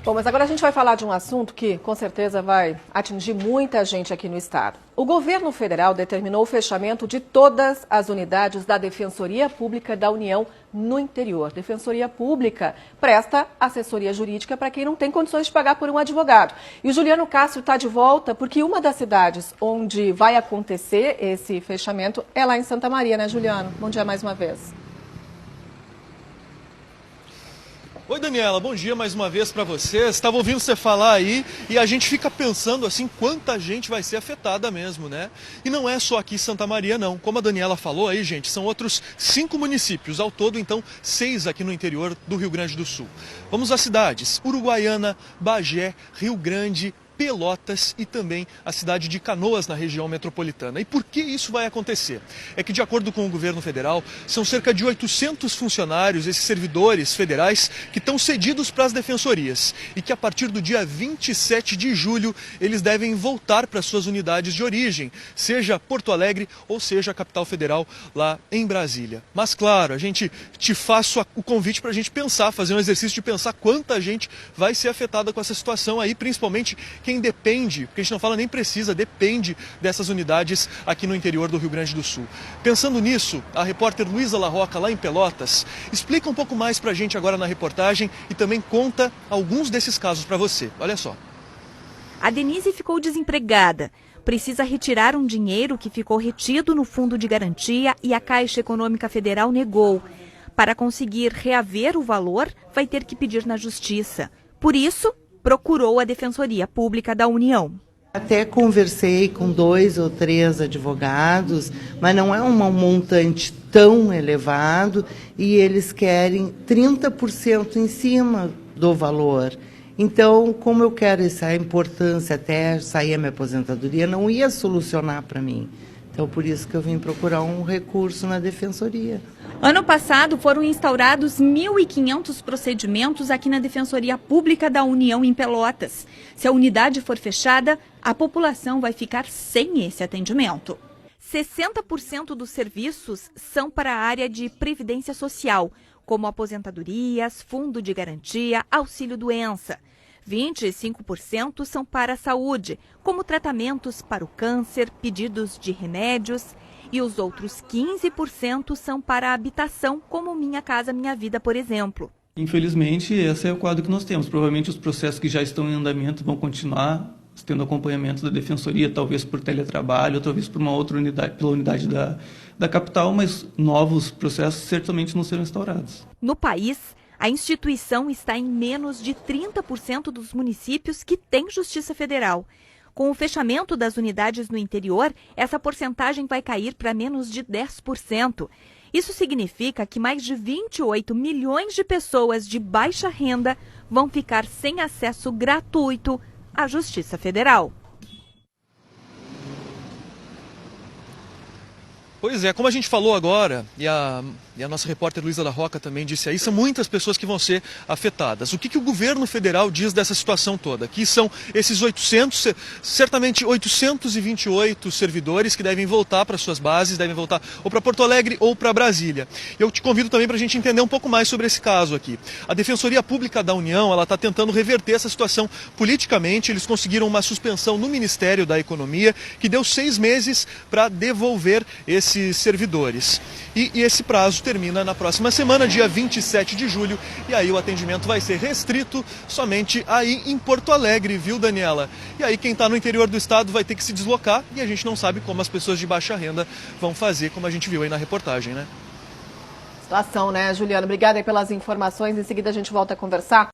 Bom, mas agora a gente vai falar de um assunto que com certeza vai atingir muita gente aqui no estado. O governo federal determinou o fechamento de todas as unidades da Defensoria Pública da União no interior. Defensoria Pública presta assessoria jurídica para quem não tem condições de pagar por um advogado. E o Juliano Castro está de volta porque uma das cidades onde vai acontecer esse fechamento é lá em Santa Maria, né, Juliano? Bom dia mais uma vez. Oi, Daniela, bom dia mais uma vez para vocês. Estava ouvindo você falar aí e a gente fica pensando assim, quanta gente vai ser afetada mesmo, né? E não é só aqui em Santa Maria, não. Como a Daniela falou aí, gente, são outros 5 municípios, ao todo, então, 6 aqui no interior do Rio Grande do Sul. Vamos às cidades: Uruguaiana, Bagé, Rio Grande, Pelotas e também a cidade de Canoas, na região metropolitana. E por que isso vai acontecer? É que, de acordo com o governo federal, são cerca de 800 funcionários, esses servidores federais, que estão cedidos para as defensorias e que, a partir do dia 27 de julho, eles devem voltar para suas unidades de origem, seja Porto Alegre ou seja a capital federal lá em Brasília. Mas, claro, te faço o convite para a gente pensar, fazer um exercício de pensar quanta gente vai ser afetada com essa situação aí, principalmente quem depende, porque a gente não fala nem precisa, depende dessas unidades aqui no interior do Rio Grande do Sul. Pensando nisso, a repórter Luísa Larroca, lá em Pelotas, explica um pouco mais pra gente agora na reportagem e também conta alguns desses casos para você. Olha só. A Denise ficou desempregada. Precisa retirar um dinheiro que ficou retido no Fundo de Garantia e a Caixa Econômica Federal negou. Para conseguir reaver o valor, vai ter que pedir na Justiça. Por isso, procurou a Defensoria Pública da União. Até conversei com 2 ou 3 advogados, mas não é um montante tão elevado e eles querem 30% em cima do valor. Então, como eu quero essa importância até sair a minha aposentadoria, não ia solucionar para mim. Então, por isso que eu vim procurar um recurso na Defensoria. Ano passado foram instaurados 1.500 procedimentos aqui na Defensoria Pública da União em Pelotas. Se a unidade for fechada, a população vai ficar sem esse atendimento. 60% dos serviços são para a área de previdência social, como aposentadorias, fundo de garantia, auxílio-doença. 25% são para a saúde, como tratamentos para o câncer, pedidos de remédios. E os outros 15% são para a habitação, como Minha Casa Minha Vida, por exemplo. Infelizmente, esse é o quadro que nós temos. Provavelmente os processos que já estão em andamento vão continuar tendo acompanhamento da Defensoria, talvez por teletrabalho, ou talvez por uma outra unidade, pela unidade da capital, mas novos processos certamente não serão instaurados. No país, a instituição está em menos de 30% dos municípios que têm Justiça Federal. Com o fechamento das unidades no interior, essa porcentagem vai cair para menos de 10%. Isso significa que mais de 28 milhões de pessoas de baixa renda vão ficar sem acesso gratuito à Justiça Federal. Pois é, como a gente falou agora, e a nossa repórter Luísa Larroca também disse aí, são muitas pessoas que vão ser afetadas. O que o governo federal diz dessa situação toda? Que são esses 800, certamente 828 servidores que devem voltar para suas bases, devem voltar ou para Porto Alegre ou para Brasília. Eu te convido também para a gente entender um pouco mais sobre esse caso aqui. A Defensoria Pública da União, ela está tentando reverter essa situação politicamente. Eles conseguiram uma suspensão no Ministério da Economia, que deu 6 meses para devolver esses servidores. E esse prazo termina na próxima semana, dia 27 de julho, e aí o atendimento vai ser restrito somente aí em Porto Alegre, viu, Daniela? E aí quem está no interior do estado vai ter que se deslocar e a gente não sabe como as pessoas de baixa renda vão fazer, como a gente viu aí na reportagem, né? Situação, né, Juliano? Obrigada aí pelas informações. Em seguida a gente volta a conversar.